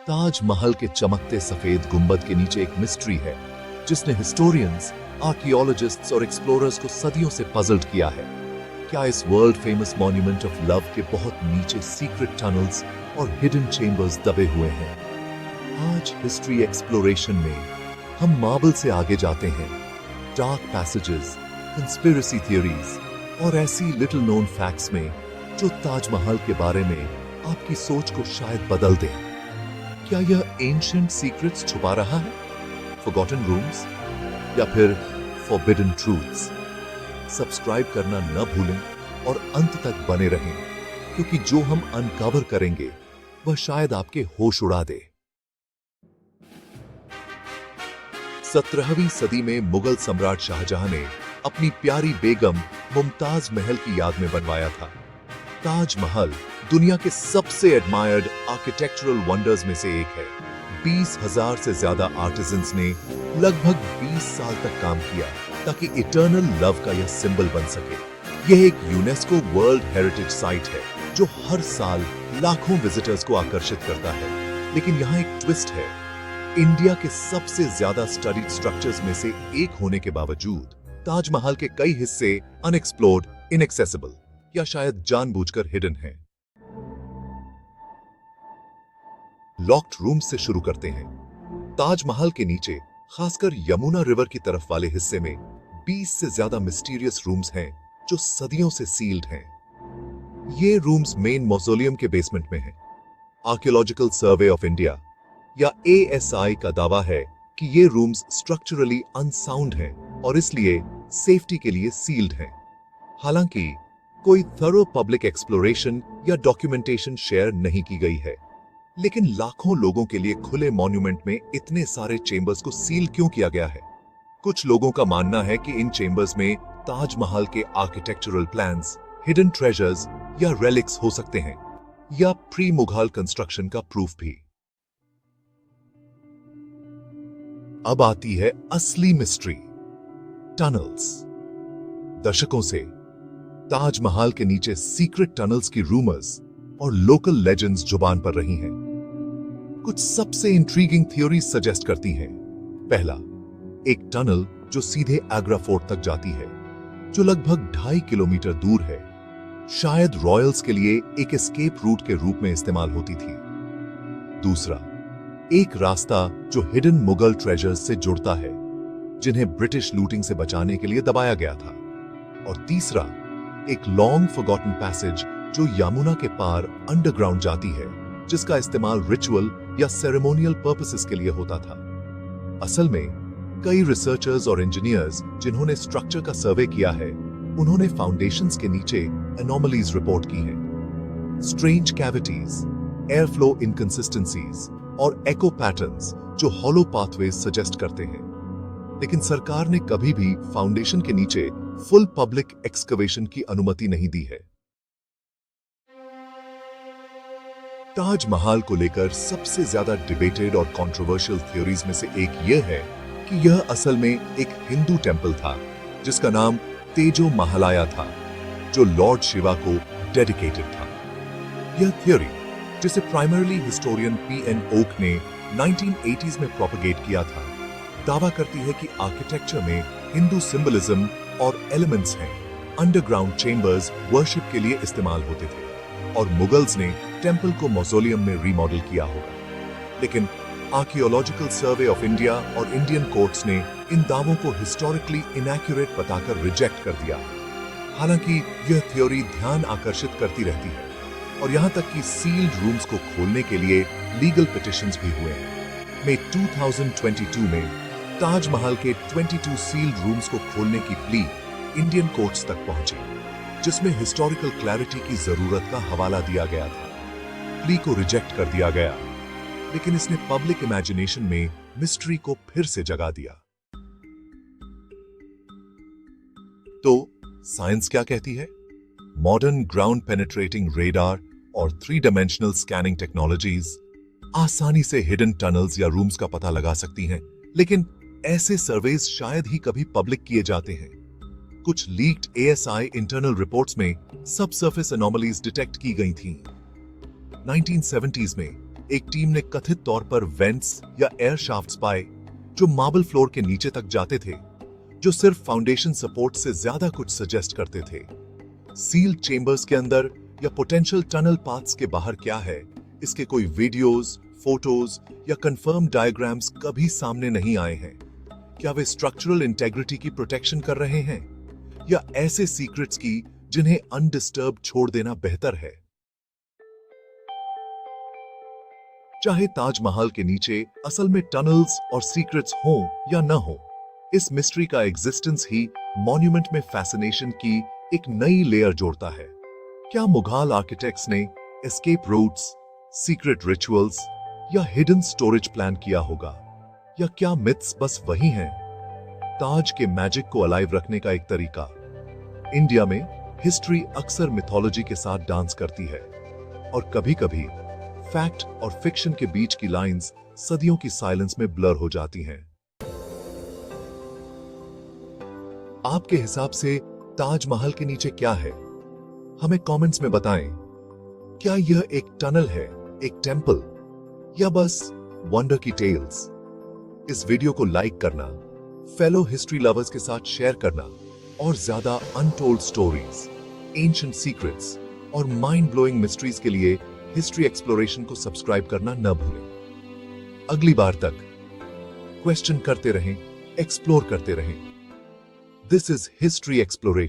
ताजमहल के चमकते सफेद गुंबद के नीचे एक मिस्ट्री है जिसने हिस्टोरियंस, आर्कियोलॉजिस्ट्स और एक्सप्लोरर्स को सदियों से पजल्ड किया है। क्या इस world famous monument of love के बहुत नीचे सीक्रेट टनल्स और हिडन चेंबर्स दबे हुए हैं? आज हिस्ट्री एक्सप्लोरेशन में हम मार्बल से आगे जाते हैं, डार्क पैसेजेस, कंस्पिरेसी थियरीज और ऐसी लिटिल नोन फैक्ट्स में जो ताजमहल के बारे में आपकी सोच को शायद बदल दें। क्या यह एंशिएंट सीक्रेट्स छुपा रहा है, फॉरगॉटन रूम्स, या फिर फॉरबिडन ट्रूथ्स? सब्सक्राइब करना न भूलें और अंत तक बने रहें, क्योंकि जो हम अनकवर करेंगे वह शायद आपके होश उड़ा दे। 17वीं सदी में मुगल सम्राट शाहजहां ने अपनी प्यारी बेगम मुमताज महल की याद में बनवाया था। ताजमहल दुनिया के सबसे एडमायर्ड आर्किटेक्चरल वंडर्स में से एक है। 20,000 से ज्यादा आर्टिजन्स ने लगभग 20 साल तक काम किया ताकि इटर्नल लव का यह सिंबल बन सके। यह एक यूनेस्को वर्ल्ड हेरिटेज साइट है जो हर साल लाखों विजिटर्स को आकर्षित करता है। लेकिन यहाँ एक ट्विस्ट है। इंडिया के सबसे ज्यादा स्टडीड स्ट्रक्चर्स में से एक होने के बावजूद ताजमहल के कई हिस्से अनएक्सप्लोर्ड, इनएक्सेसिबल या शायद जानबूझकर हिडन हैं। लॉक्ड रूम्स से शुरू करते हैं। ताजमहल के नीचे, खासकर यमुना रिवर की तरफ वाले हिस्से में 20 से ज्यादा मिस्टीरियस रूम्स हैं जो सदियों से सील्ड हैं। ये रूम्स मेन मौसोलियम के बेसमेंट में हैं। आर्कियोलॉजिकल सर्वे ऑफ इंडिया या ASI का दावा है कि ये रूम्स स्ट्रक्चरली अनसाउंड हैं और इसलिए सेफ्टी के लिए सील्ड हैं। हालांकि कोई थरो पब्लिक एक्सप्लोरेशन या डॉक्यूमेंटेशन शेयर नहीं की गई है। लेकिन लाखों लोगों के लिए खुले मॉन्यूमेंट में इतने सारे चेंबर्स को सील क्यों किया गया है? कुछ लोगों का मानना है कि इन चेंबर्स में ताजमहल के आर्किटेक्चरल प्लान्स, हिडन ट्रेजर्स या रेलिक्स हो सकते हैं, या प्री मुगल कंस्ट्रक्शन का प्रूफ भी। अब आती है असली मिस्ट्री, टनल्स। दशकों से ताजमहल के नीचे सीक्रेट टनल्स की रूमर्स और लोकल लेजेंड्स जुबान पर रही हैं। कुछ सबसे इंट्रीगिंग थ्योरीज सजेस्ट करती हैं। पहला, एक टनल जो सीधे आगरा फोर्ट तक जाती है, जो लगभग 2.5 किलोमीटर दूर है, शायद रॉयल्स के लिए एक एस्केप रूट के रूप में इस्तेमाल होती थी। दूसरा, एक रास्ता जो हिडन मुगल ट्रेजर्स से जुड़ता है, जिन्हें ब्रिटिश लूटिंग से बचाने के लिए दबाया गया था। और तीसरा, एक लॉन्ग फॉरगॉटन पैसेज जो यमुना के पार अंडरग्राउंड जाती है, जिसका इस्तेमाल रिचुअल या सेरेमोनियल पर्पसेस के लिए होता था। असल में कई रिसर्चर्स और इंजीनियर्स जिन्होंने स्ट्रक्चर का सर्वे किया है, उन्होंने फाउंडेशंस के नीचे एनोमलीज रिपोर्ट की हैं। Strange cavities, air flow inconsistencies और एको पैटर्न्स जो हॉलो पाथवेज सजेस्ट करते हैं। लेकिन सरकार ने कभी भी फाउंडेशन के नीचे फुल पब्लिक एक्सकवेशन की अनुमति नहीं दी है। ताजमहल को लेकर सबसे ज्यादा डिबेटेड और कंट्रोवर्शियल थ्योरीज में से एक यह है कि यह असल में एक हिंदू टेंपल था जिसका नाम तेजो महालया था, जो लॉर्ड शिवा को डेडिकेटेड था। यह थ्योरी, जिसे प्राइमरली हिस्टोरियन P.N. ओक ने 1980s में प्रोपगेट किया था, दावा करती है कि आर्किटेक्चर में हिंदू सिंबलिज्म और एलिमेंट्स हैं। अंडरग्राउंड चेंबर्स वर्शिप के लिए इस्तेमाल होते थे और मुगल्स ने टेंपल को मौसोलियम में रीमॉडल किया होगा। लेकिन आर्कियोलॉजिकल सर्वे ऑफ इंडिया और इंडियन कोर्ट्स ने इन दावों को हिस्टोरिकली इनएक्यूरेट बताकर रिजेक्ट कर दिया। हालांकि यह थ्योरी ध्यान आकर्षित करती रहती है और यहां तक कि सील्ड रूम्स को खोलने के लिए लीगल पिटिशंस भी हुए हैं। मई 2022 में ताजमहल के 22 सील्ड रूम्स को खोलने की प्ली इंडियन कोर्ट्स तक पहुंची, जिसमें हिस्टोरिकल क्लैरिटी की जरूरत का हवाला दिया गया था। प्ली को रिजेक्ट कर दिया गया, लेकिन इसने पब्लिक इमेजिनेशन में मिस्ट्री को फिर से जगा दिया। तो साइंस क्या कहती है? मॉडर्न ग्राउंड पेनिट्रेटिंग रेडार और 3 डायमेंशनल स्कैनिंग टेक्नोलॉजीज आसानी से हिडन टनल्स या रूम्स का पता लगा सकती हैं, लेकिन ऐसे सर्वेज शायद ही कभी पब्लिक किए जाते हैं। कुछ लीक्ड ASI इंटरनल रिपोर्ट्स में सबसर्फेस एनोमलीज डिटेक्ट की गई थीं। 1970s में एक टीम ने कथित तौर पर वेंट्स या एयर शाफ्ट्स पाए जो मार्बल फ्लोर के नीचे तक जाते थे, जो सिर्फ फाउंडेशन सपोर्ट से ज्यादा कुछ सजेस्ट करते थे। सील्ड चेंबर्स के अंदर या पोटेंशियल टनल पाथ्स के बाहर क्या है, इसके कोई वीडियोस, फोटोज या कंफर्म डायग्राम्स कभी सामने नहीं आए हैं। क्या वे स्ट्रक्चरल इंटेग्रिटी की प्रोटेक्शन कर रहे हैं या ऐसे सीक्रेट्स की जिन्हें अनडिस्टर्ब छोड़ देना बेहतर है? चाहे ताजमहल के नीचे असल में टनल्स और सीक्रेट्स हों या न हो, इस मिस्ट्री का एग्जिस्टेंस ही मॉन्यूमेंट में फैसिनेशन की एक नई लेयर जोड़ता है। क्या मुघल आर्किटेक्ट्स ने एस्केप रूट्स, सीक्रेट रिचुअल्स या हिडन स्टोरेज प्लान किया होगा, या क्या मिथ्स बस वही हैं? ताज के मैजिक को अलाइव रखने का एक तरीका। इंडिया में हिस्ट्री अक्सर मिथोलॉजी के साथ डांस करती है और कभी-कभी फैक्ट और फिक्शन के बीच की लाइंस सदियों की साइलेंस में ब्लर हो जाती हैं। आपके हिसाब से ताजमहल के नीचे क्या है? हमें कमेंट्स में बताएं। क्या यह एक टनल है, एक टेंपल, या बस वंडर की टेल्स? इस वीडियो को लाइक करना, फेलो हिस्ट्री लवर्स के साथ शेयर करना और ज्यादा अनटोल्ड स्टोरीज, एंशिएंट सीक्रेट्स और माइंड ब्लोइंग मिस्ट्रीज के लिए हिस्ट्री एक्सप्लोरेशन को सब्सक्राइब करना न भूलें। अगली बार तक क्वेश्चन करते रहें, एक्सप्लोर करते रहें। This is history exploration.